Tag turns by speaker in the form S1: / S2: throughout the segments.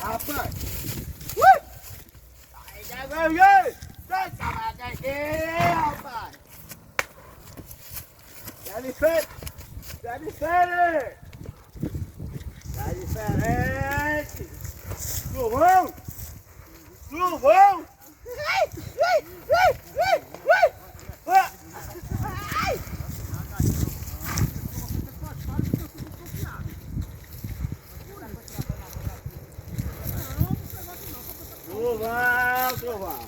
S1: Rapaz! Aí já ganhei! Sai, caraca, aqui, rapaz! Tá diferente! Tá diferente! Tá diferente! Chuvão! Chuvão! Trovão, trovão.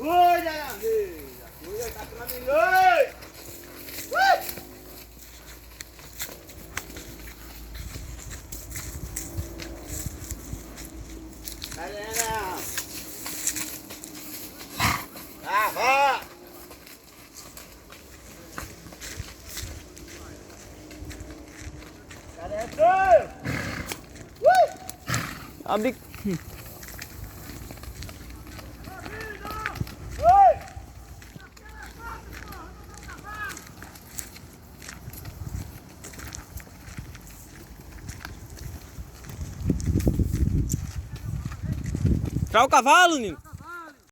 S1: Oi, Jandazinha. Oi, tá pra mim, oi. Cadê não? Ah, vá! Cadê tu?
S2: Abre.
S1: Oi!
S2: Traz o cavalo, Nino.